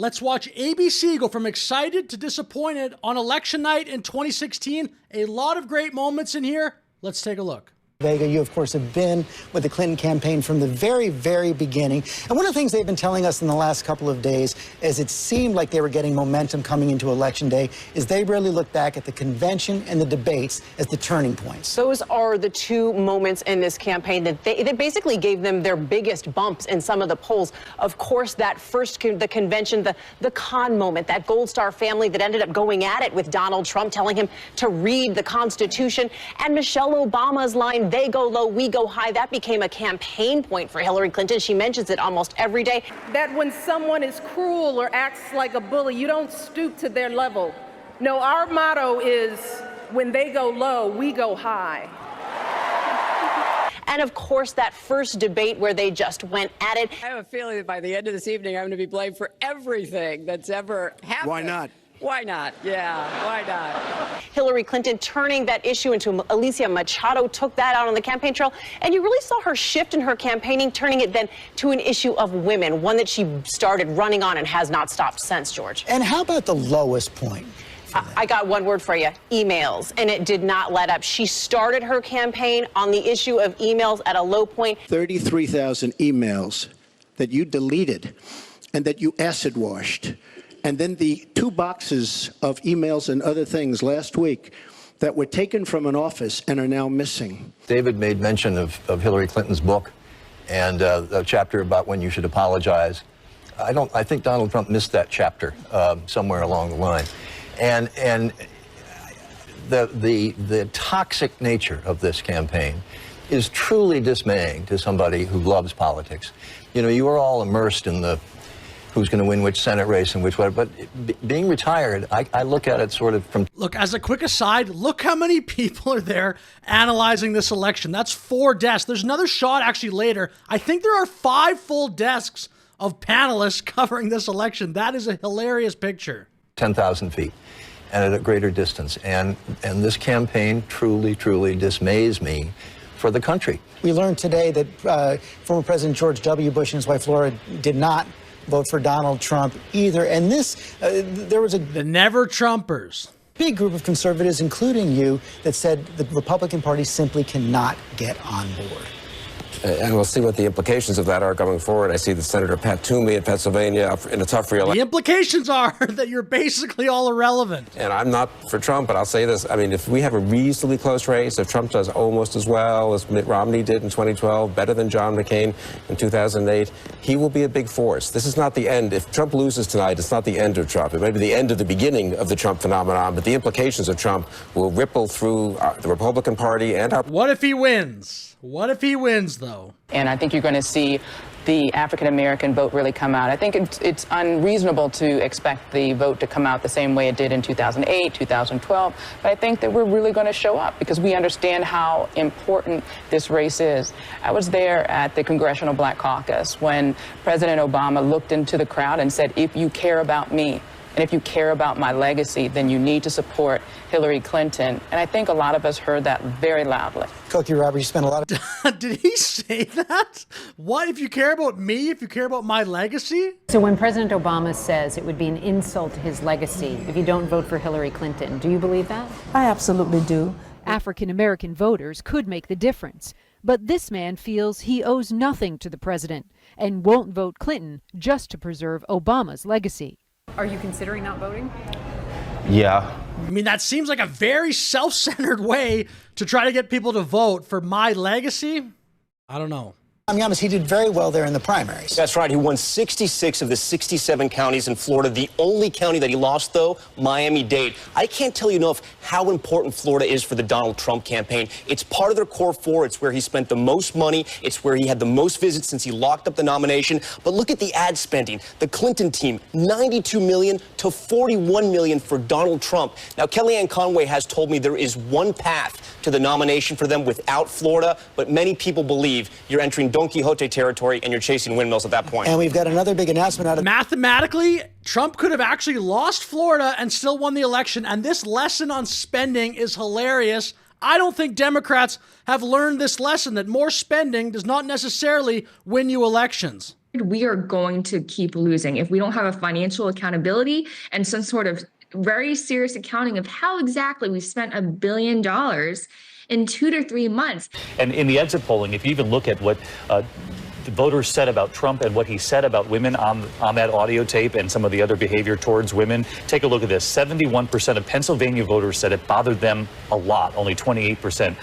Let's watch ABC go from excited to disappointed on election night in 2016. A lot of great moments in here. Let's take a look. Vega, you, of course, have been with the Clinton campaign from the very, very beginning. And one of the things they've been telling us in the last couple of days, as it seemed like they were getting momentum coming into Election Day, is they really look back at the convention and the debates as the turning points. Those are the two moments in this campaign that basically gave them their biggest bumps in some of the polls. Of course, that first, the convention, the con moment, that Gold Star family that ended up going at it with Donald Trump, telling him to read the Constitution, and Michelle Obama's line, "They go low, we go high," that became a campaign point for Hillary Clinton. She mentions it almost every day. That when someone is cruel or acts like a bully, you don't stoop to their level. No, our motto is, when they go low, we go high. And of course, that first debate where they just went at it. I have a feeling that by the end of this evening, I'm going to be blamed for everything that's ever happened. Why not? Why not? Yeah, why not? Hillary Clinton turning that issue into Alicia Machado, took that out on the campaign trail. And you really saw her shift in her campaigning, turning it then to an issue of women, one that she started running on and has not stopped since, George. And how about the lowest point? I got one word for you, emails, and it did not let up. She started her campaign on the issue of emails at a low point. 33,000 emails that you deleted and that you acid washed. And then the 2 boxes of emails and other things last week that were taken from an office and are now missing. David made mention of Hillary Clinton's book and a chapter about when you should apologize. I think Donald Trump missed that chapter somewhere along the line. And the toxic nature of this campaign is truly dismaying to somebody who loves politics. You know, you are all immersed in the who's going to win which Senate race and which whatever. But being retired, I look at it sort of from... Look, as a quick aside, look how many people are there analyzing this election. That's 4 desks. There's another shot actually later. I think there are 5 full desks of panelists covering this election. That is a hilarious picture. 10,000 feet and at a greater distance. And this campaign truly, truly dismays me for the country. We learned today that former President George W. Bush and his wife Laura did not vote for Donald Trump either. And this, there was the never Trumpers. Big group of conservatives, including you, that said the Republican Party simply cannot get on board. And we'll see what the implications of that are going forward. I see that Senator Pat Toomey in Pennsylvania in a tough re-election. The implications are that you're basically all irrelevant. And I'm not for Trump, but I'll say this. I mean, if we have a reasonably close race, if Trump does almost as well as Mitt Romney did in 2012, better than John McCain in 2008, he will be a big force. This is not the end. If Trump loses tonight, it's not the end of Trump. It may be the end of the beginning of the Trump phenomenon, but the implications of Trump will ripple through the Republican Party and our... What if he wins? What if he wins, though? And I think you're going to see the African-American vote really come out. I think it's unreasonable to expect the vote to come out the same way it did in 2008, 2012, but I think that we're really going to show up because we understand how important this race is. I was there at the Congressional Black Caucus when President Obama looked into the crowd and said, if you care about me, and if you care about my legacy, then you need to support Hillary Clinton. And I think a lot of us heard that very loudly. Cookie Robert, you spent a lot of... Did he say that? What, if you care about me, if you care about my legacy? So when President Obama says it would be an insult to his legacy if you don't vote for Hillary Clinton, do you believe that? I absolutely do. African-American voters could make the difference. But this man feels he owes nothing to the president and won't vote Clinton just to preserve Obama's legacy. Are you considering not voting? Yeah. I mean, that seems like a very self-centered way to try to get people to vote for my legacy. I don't know. I'm honest, he did very well there in the primaries. That's right. He won 66 of the 67 counties in Florida. The only county that he lost, though, Miami-Dade. I can't tell you enough how important Florida is for the Donald Trump campaign. It's part of their core 4. It's where he spent the most money. It's where he had the most visits since he locked up the nomination. But look at the ad spending. The Clinton team, $92 million to $41 million for Donald Trump. Now, Kellyanne Conway has told me there is one path to the nomination for them without Florida, but many people believe you're entering Don Quixote territory and you're chasing windmills at that point. And we've got another big announcement out of... Mathematically, Trump could have actually lost Florida and still won the election, and this lesson on spending is hilarious. I don't think Democrats have learned this lesson, that more spending does not necessarily win you elections. we are going to keep losing if we don't have a financial accountability and some sort of very serious accounting of how exactly we spent $1 billion in 2 to 3 months. And in the exit polling, if you even look at what the voters said about Trump and what he said about women on that audio tape and some of the other behavior towards women, take a look at this. 71% of Pennsylvania voters said it bothered them a lot. Only 28%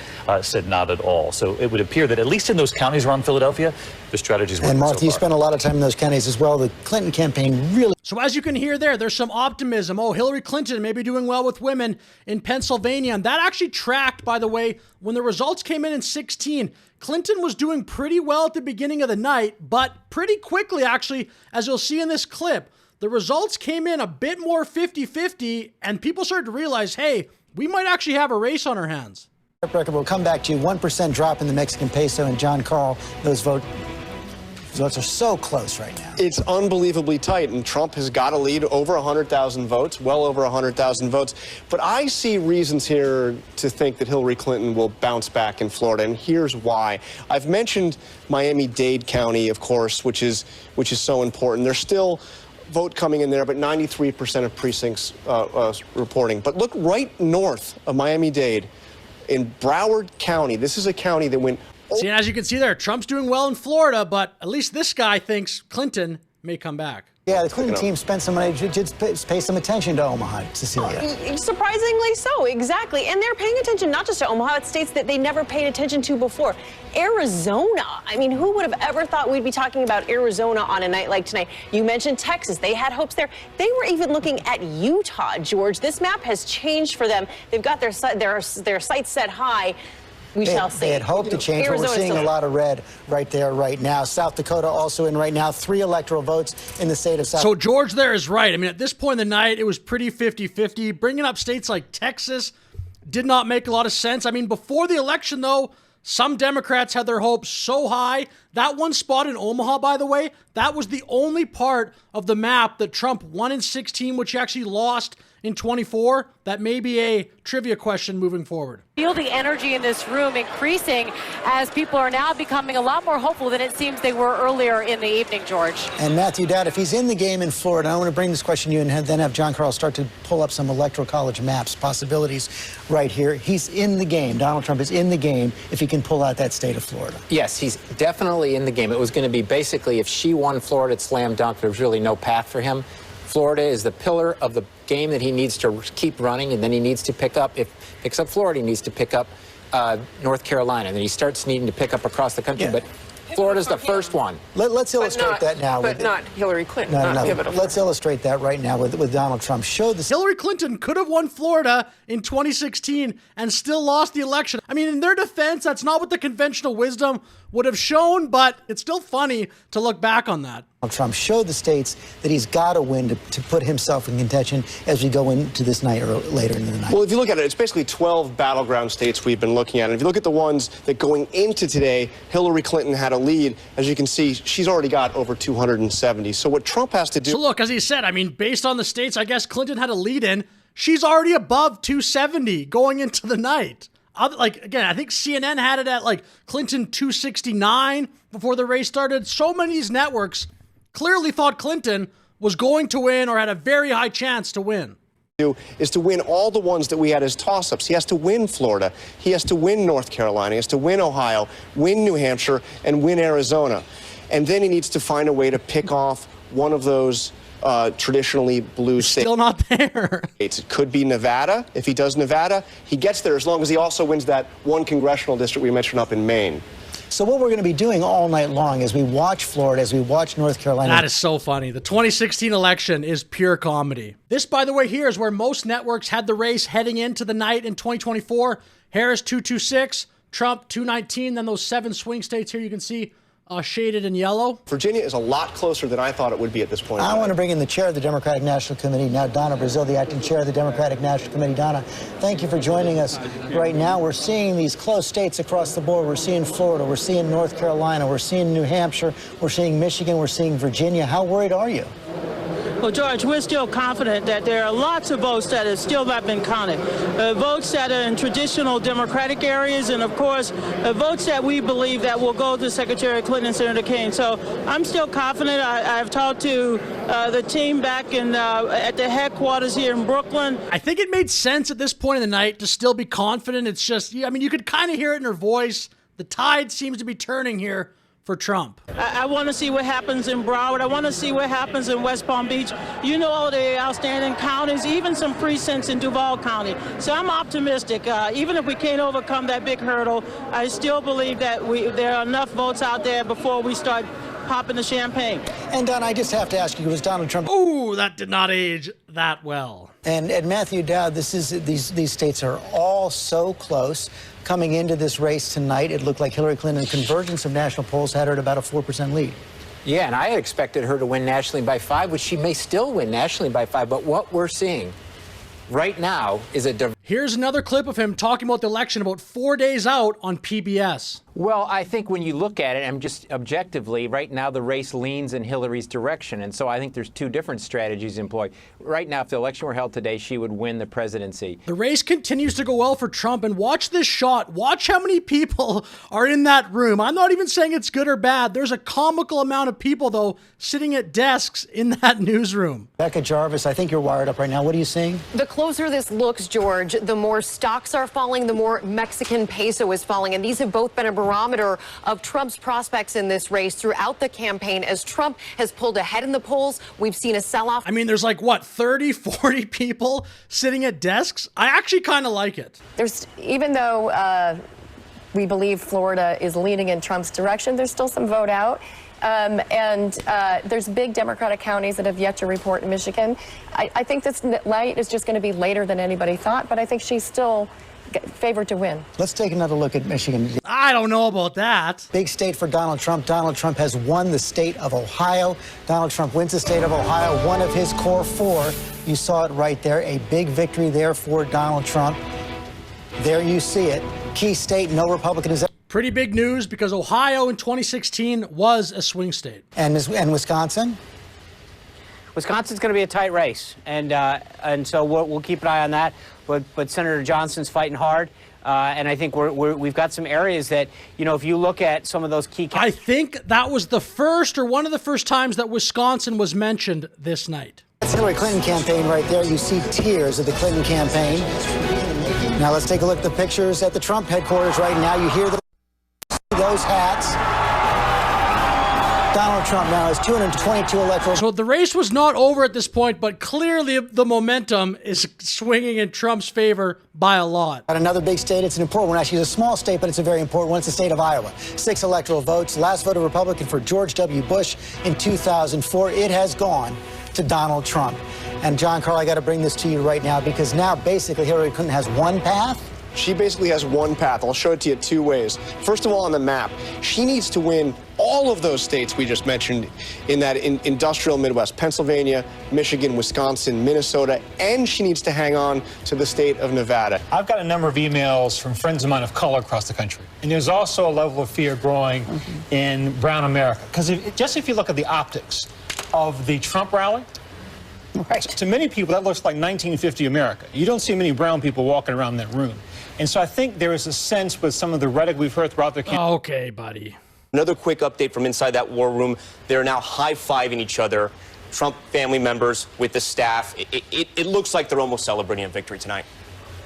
said not at all. So it would appear that at least in those counties around Philadelphia, the strategy's working. And Martha, so you far. spent a lot of time in those counties as well. The Clinton campaign really... So as you can hear there's some optimism. Oh, Hillary Clinton may be doing well with women in Pennsylvania. And that actually tracked, by the way, when the results came in 2016. Clinton was doing pretty well at the beginning of the night, but pretty quickly, actually, as you'll see in this clip, the results came in a bit more 50-50, and people started to realize, hey, we might actually have a race on our hands. We'll come back to you. 1% drop in the Mexican peso, and John Carl, those votes are so close right now. It's unbelievably tight, and Trump has got a lead over 100,000 votes, well over 100,000 votes. But I see reasons here to think that Hillary Clinton will bounce back in Florida, and here's why. I've mentioned Miami-Dade County, of course, which is so important. There's still vote coming in there, but 93% of precincts reporting. But look right north of Miami-Dade in Broward County. This is a county that went... See, and as you can see there, Trump's doing well in Florida, but at least this guy thinks Clinton may come back. Yeah, the Clinton team spent some money to pay some attention to Omaha, Cecilia. Surprisingly so, exactly. And they're paying attention not just to Omaha, it's states that they never paid attention to before. Arizona. I mean, who would have ever thought we'd be talking about Arizona on a night like tonight? You mentioned Texas. They had hopes there. They were even looking at Utah, George. This map has changed for them. They've got their sights set high. We shall see. They had hoped to change, but we're seeing a lot of red right there right now. South Dakota also in right now. 3 electoral votes in the state of South So George there is right. I mean, at this point in the night, it was pretty 50-50. Bringing up states like Texas did not make a lot of sense. I mean, before the election, though, some Democrats had their hopes so high. That one spot in Omaha, by the way, that was the only part of the map that Trump won in 2016, which he actually lost in 2024. That may be a trivia question moving forward. Feel the energy in this room increasing as people are now becoming a lot more hopeful than it seems they were earlier in the evening, George. And Matthew Dowd, if he's in the game in Florida, I want to bring this question to you and then have John Carl start to pull up some electoral college maps, possibilities right here. He's in the game. Donald Trump is in the game if he can pull out that state of Florida. Yes, he's definitely in the game. It was going to be basically if she won Florida, it's slam dunk. There's really no path for him. Florida is the pillar of the game that he needs to keep running, and then he needs to pick up, if he picks up Florida, he needs to pick up North Carolina, and then he starts needing to pick up across the country. Yeah. But Florida's the first one. Let's illustrate that now. But not Hillary Clinton. No. Let's illustrate that right now with Donald Trump. Hillary Clinton could have won Florida in 2016 and still lost the election. I mean, in their defense, that's not what the conventional wisdom would have shown, but it's still funny to look back on that. Trump showed the states that he's got to win to put himself in contention as we go into this night or later into the night. Well, if you look at it, it's basically 12 battleground states we've been looking at. And if you look at the ones that going into today, Hillary Clinton had a lead. As you can see, she's already got over 270. So what Trump has to do... So look, as he said, I mean, based on the states, I guess Clinton had a lead in. She's already above 270 going into the night. Again, I think CNN had it at Clinton 269 before the race started. So many of these networks clearly thought Clinton was going to win or had a very high chance to win. Is to win all the ones that we had as toss-ups. He has to win Florida. He has to win North Carolina. He has to win Ohio, win New Hampshire, and win Arizona. And then he needs to find a way to pick off one of those traditionally blue states. Still not there. It could be Nevada. If he does Nevada, he gets there as long as he also wins that one congressional district we mentioned up in Maine. So what we're going to be doing all night long as we watch Florida, as we watch North Carolina. That is so funny. The 2016 election is pure comedy. This, by the way, here is where most networks had the race heading into the night in 2024. Harris 226, Trump 219, then those 7 swing states here you can see shaded in yellow. Virginia is a lot closer than I thought it would be at this point. I want to bring in the chair of the Democratic National Committee, now Donna Brazile, the acting chair of the Democratic National Committee. Donna, thank you for joining us right now. We're seeing these close states across the board. We're seeing Florida, we're seeing North Carolina, we're seeing New Hampshire, we're seeing Michigan, we're seeing Virginia. How worried are you? Well, George, we're still confident that there are lots of votes that have still not been counted. Votes that are in traditional Democratic areas, and of course, votes that we believe that will go to Secretary Clinton and Senator Kaine. So I'm still confident. I've talked to the team back at the headquarters here in Brooklyn. I think it made sense at this point in the night to still be confident. It's just, I mean, you could kind of hear it in her voice. The tide seems to be turning here for Trump. I want to see what happens in Broward. I want to see what happens in West Palm Beach. You know, all the outstanding counties, even some precincts in Duval County. So I'm optimistic. Even if we can't overcome that big hurdle, I still believe that there are enough votes out there before we start popping the champagne. And Don, I just have to ask you, was Donald Trump... Ooh, that did not age that well. And Matthew Dowd, these states are all so close. Coming into this race tonight, it looked like Hillary Clinton, convergence of national polls, had her at about a 4% lead. Yeah, and I had expected her to win nationally by 5, which she may still win nationally by 5. But what we're seeing right now is Here's another clip of him talking about the election about 4 days out on PBS. Well, I think when you look at it, and just objectively, right now the race leans in Hillary's direction. And so I think there's two different strategies employed. Right now, if the election were held today, she would win the presidency. The race continues to go well for Trump. And watch this shot. Watch how many people are in that room. I'm not even saying it's good or bad. There's a comical amount of people, though, sitting at desks in that newsroom. Becca Jarvis, I think you're wired up right now. What are you seeing? The closer this looks, George, the more stocks are falling, the more Mexican peso is falling. And these have both been a barometer of Trump's prospects in this race throughout the campaign. As Trump has pulled ahead in the polls, we've seen a sell-off. I mean, there's like, what, 30, 40 people sitting at desks? I actually kind of like it. Even though we believe Florida is leaning in Trump's direction, there's still some vote out. There's big Democratic counties that have yet to report in Michigan. I think this night is just going to be later than anybody thought, but I think she's still favored to win. Let's take another look at Michigan. I don't know about that. Big state for Donald Trump. Donald Trump has won the state of Ohio. Donald Trump wins the state of Ohio, one of his core 4. You saw it right there. A big victory there for Donald Trump. There you see it. Key state, no Republican is... Pretty big news because Ohio in 2016 was a swing state. And Wisconsin? Wisconsin's going to be a tight race, and so we'll keep an eye on that. But Senator Johnson's fighting hard, and I think we've got some areas that, you know, if you look at some of those key... I think that was the first or one of the first times that Wisconsin was mentioned this night. That's Hillary Clinton campaign right there. You see tiers of the Clinton campaign. Now let's take a look at the pictures at the Trump headquarters right now. You hear those hats. Donald Trump now has 222 electoral. So the race was not over at this point, but clearly the momentum is swinging in Trump's favor by a lot. At another big state, it's an important one. Actually, it's a small state, but it's a very important one. It's the state of Iowa. 6 electoral votes. Last vote of Republican for George W. Bush in 2004. It has gone to Donald Trump. And John Carl, I got to bring this to you right now because now basically Hillary Clinton has one path. She basically has one path. I'll show it to you 2 ways. First of all, on the map, she needs to win all of those states we just mentioned in that industrial Midwest, Pennsylvania, Michigan, Wisconsin, Minnesota, and she needs to hang on to the state of Nevada. I've got a number of emails from friends of mine of color across the country. And there's also a level of fear growing in brown America. Because if you look at the optics of the Trump rally, right, to many people, that looks like 1950 America. You don't see many brown people walking around that room. And so I think there is a sense with some of the rhetoric we've heard throughout the campaign. Okay, buddy. Another quick update from inside that war room. They're now high-fiving each other, Trump family members with the staff. It looks like they're almost celebrating a victory tonight.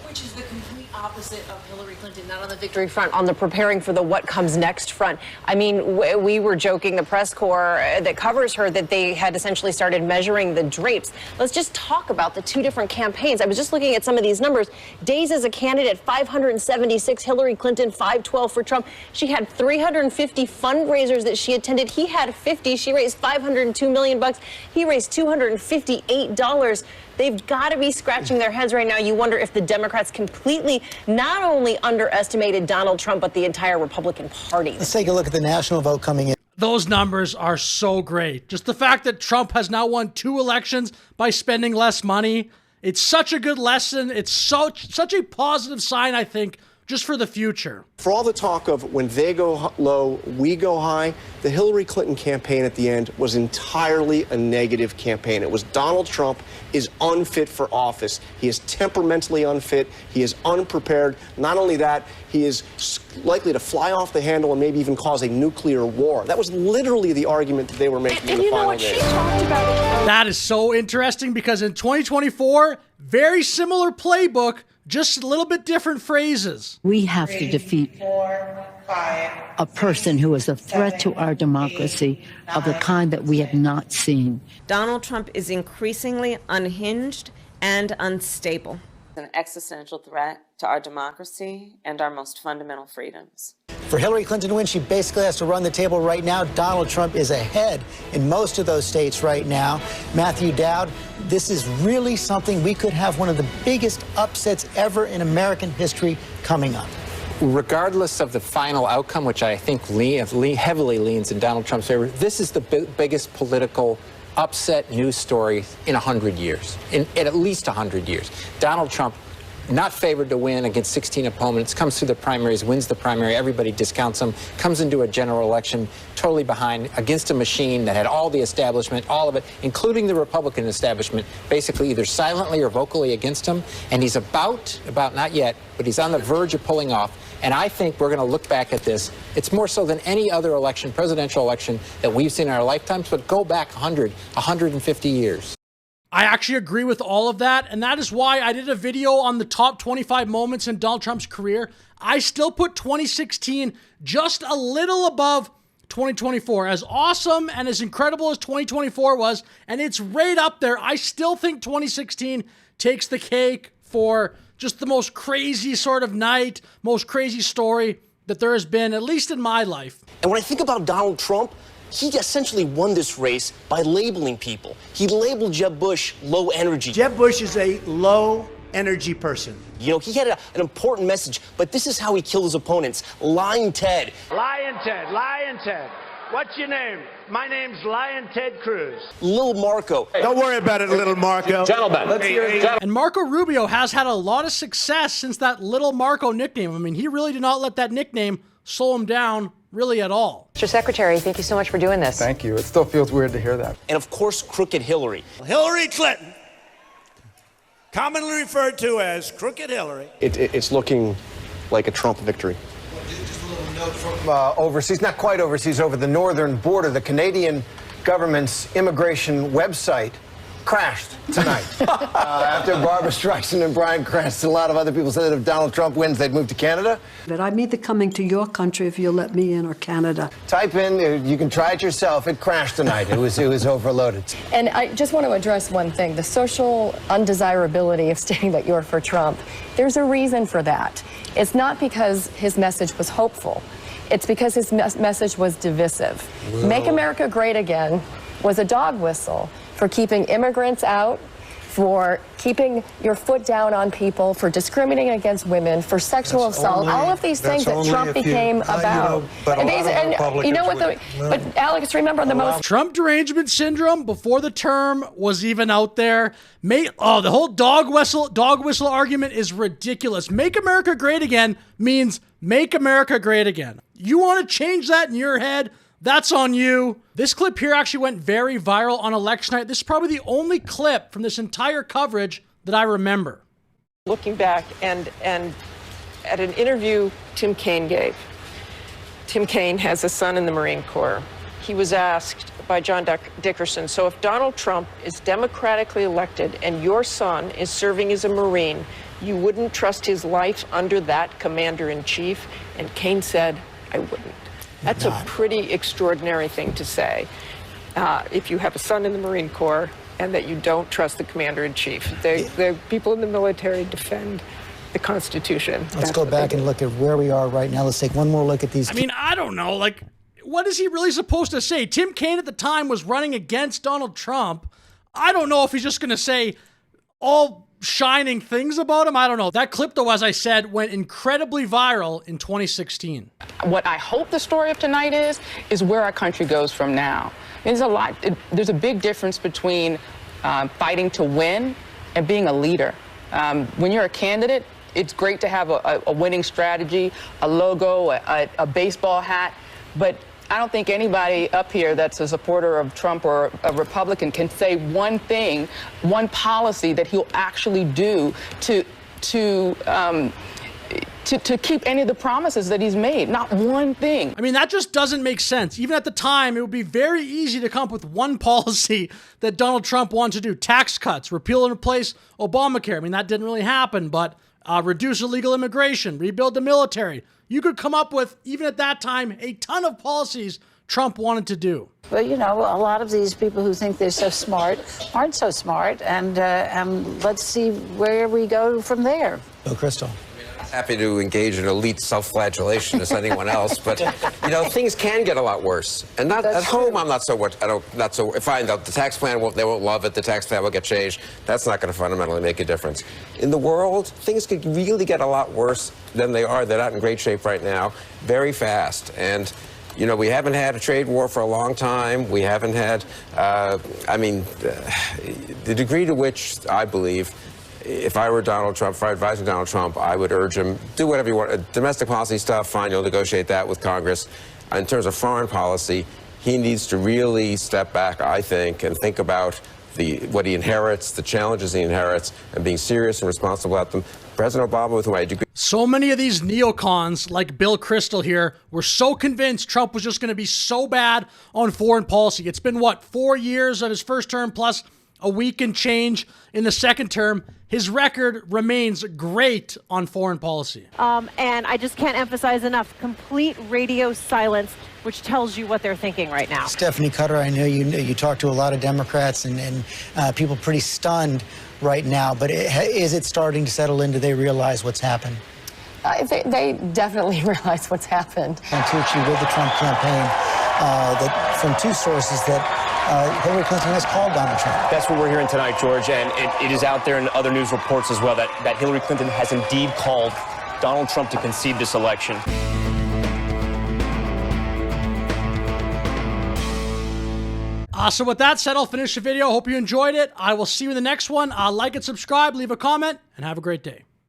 Which is the complete opposite of Hillary Clinton, not on the victory front, on the preparing for the what comes next front. I mean, we were joking, the press corps that covers her, that they had essentially started measuring the drapes. Let's just talk about the 2 different campaigns. I was just looking at some of these numbers. Days as a candidate, 576, Hillary Clinton, 512 for Trump. She had 350 fundraisers that she attended. He had 50. She raised $502 million. He raised $258. They've got to be scratching their heads right now. You wonder if the Democrats completely not only underestimated Donald Trump, but the entire Republican Party. Let's take a look at the national vote coming in. Those numbers are so great. Just the fact that Trump has now won 2 elections by spending less money. It's such a good lesson. It's such a positive sign, I think, just for the future. For all the talk of when they go low, we go high, the Hillary Clinton campaign at the end was entirely a negative campaign. It was Donald Trump is unfit for office. He is temperamentally unfit. He is unprepared. Not only that, he is likely to fly off the handle and maybe even cause a nuclear war. That was literally the argument that they were making in the final days. That is so interesting because in 2024, very similar playbook, just a little bit different phrases. We have to defeat a person who is a threat to our democracy of the kind that we have not seen. Donald Trump is increasingly unhinged and unstable. An existential threat to our democracy and our most fundamental freedoms. For Hillary Clinton to win, she basically has to run the table right now. Donald Trump is ahead in most of those states right now. Matthew Dowd, this is really something we could have one of the biggest upsets ever in American history coming up. Regardless of the final outcome, which I think heavily leans in Donald Trump's favor, this is the biggest political upset news story in 100 years, in at least 100 years. Donald Trump, not favored to win against 16 opponents, comes through the primaries, wins the primary, everybody discounts him, comes into a general election totally behind against a machine that had all the establishment, all of it, including the Republican establishment, basically either silently or vocally against him. And he's about not yet, but he's on the verge of pulling off. And I think we're going to look back at this. It's more so than any other election, presidential election, that we've seen in our lifetimes, but go back 100, 150 years. I actually agree with all of that, and that is why I did a video on the top 25 moments in Donald Trump's career. I still put 2016 just a little above 2024. As awesome and as incredible as 2024 was, and it's right up there, I still think 2016 takes the cake for just the most crazy sort of night, most crazy story that there has been, at least in my life. And when I think about Donald Trump, he essentially won this race by labeling people. He labeled Jeb Bush low energy. Jeb Bush is a low energy person. You know, he had an important message, but this is how he killed his opponents. Lying Ted. Lying Ted, Lying Ted. What's your name? My name's Lion Ted Cruz. Lil Marco. Don't worry about it, little Marco. Gentlemen. Let's hear it. And Marco Rubio has had a lot of success since that Little Marco nickname. I mean, he really did not let that nickname slow him down really at all. Mr. Secretary, thank you so much for doing this. Thank you. It still feels weird to hear that. And of course, Crooked Hillary. Hillary Clinton, commonly referred to as Crooked Hillary. It's looking like a Trump victory. Just a little note from overseas, not quite overseas, over the northern border. The Canadian government's immigration website crashed tonight. After Barbara Streisand and Bryan Cranston, a lot of other people said that if Donald Trump wins, they'd move to Canada. But I'm either coming to your country if you'll let me in, or Canada. Type in, you can try it yourself. It crashed tonight. It was overloaded. And I just want to address one thing, the social undesirability of stating that you're for Trump. There's a reason for that. It's not because his message was hopeful. It's because his message was divisive. Whoa. Make America Great Again was a dog whistle for keeping immigrants out, for keeping your foot down on people, for discriminating against women, for sexual assault, all of these things that Trump became about. But you know what? But Alex, remember the most Trump derangement syndrome before the term was even out there. The whole dog whistle argument is ridiculous. Make America Great Again means make America great again. You want to change that in your head? That's on you. This clip here actually went very viral on election night. This is probably the only clip from this entire coverage that I remember. Looking back and at an interview Tim Kaine gave. Tim Kaine has a son in the Marine Corps. He was asked by John Dickerson, so if Donald Trump is democratically elected and your son is serving as a Marine, you wouldn't trust his life under that commander-in-chief? And Kaine said, I wouldn't. That's a pretty extraordinary thing to say if you have a son in the Marine Corps and that you don't trust the commander-in-chief. The people in the military defend the Constitution. Let's go back and look at where we are right now. Let's take one more look at these. I mean, I don't know. Like, what is he really supposed to say? Tim Kaine at the time was running against Donald Trump. I don't know if he's just going to say all shining things about him. I don't know. That clip, though, as I said, went incredibly viral in 2016. What I hope the story of tonight is where our country goes from now. There's a lot. There's a big difference between fighting to win and being a leader. When you're a candidate, it's great to have a winning strategy, a logo, a baseball hat, but I don't think anybody up here that's a supporter of Trump or a Republican can say one thing, one policy that he'll actually do to keep any of the promises that he's made. Not one thing. I mean, that just doesn't make sense. Even at the time, it would be very easy to come up with one policy that Donald Trump wanted to do. Tax cuts, repeal and replace Obamacare. I mean, that didn't really happen, but reduce illegal immigration, rebuild the military. You could come up with, even at that time, a ton of policies Trump wanted to do. Well, you know, a lot of these people who think they're so smart aren't so smart, and let's see where we go from there. Bill Kristol. Happy to engage in elite self-flagellation as anyone else, but you know, things can get a lot worse. And not at home. I'm not so much. Not so. Fine, the tax plan they won't love it. The tax plan will get changed. That's not going to fundamentally make a difference. In the world, things could really get a lot worse than they are. They're not in great shape right now. Very fast. And you know, we haven't had a trade war for a long time. We haven't had. I mean, the degree to which I believe, if I were Donald Trump, if I were advising Donald Trump, I would urge him, do whatever you want. Domestic policy stuff, fine, you'll negotiate that with Congress. In terms of foreign policy, he needs to really step back, I think, and think about what he inherits, the challenges he inherits, and being serious and responsible about them. President Obama, with whom I agree. So many of these neocons, like Bill Kristol here, were so convinced Trump was just going to be so bad on foreign policy. It's been, 4 years of his first term plus a week and change in the second term. His record remains great on foreign policy. And I just can't emphasize enough, complete radio silence, which tells you what they're thinking right now. Stephanie Cutter, I know you talk to a lot of Democrats and people pretty stunned right now, but is it starting to settle in? Do they realize what's happened? They definitely realize what's happened. Tucci with the Trump campaign, that from two sources that Hillary Clinton has called Donald Trump. That's what we're hearing tonight, George, and it is out there in other news reports as well that Hillary Clinton has indeed called Donald Trump to concede this election. So with that said, I'll finish the video. Hope you enjoyed it. I will see you in the next one. Like and subscribe, leave a comment, and have a great day.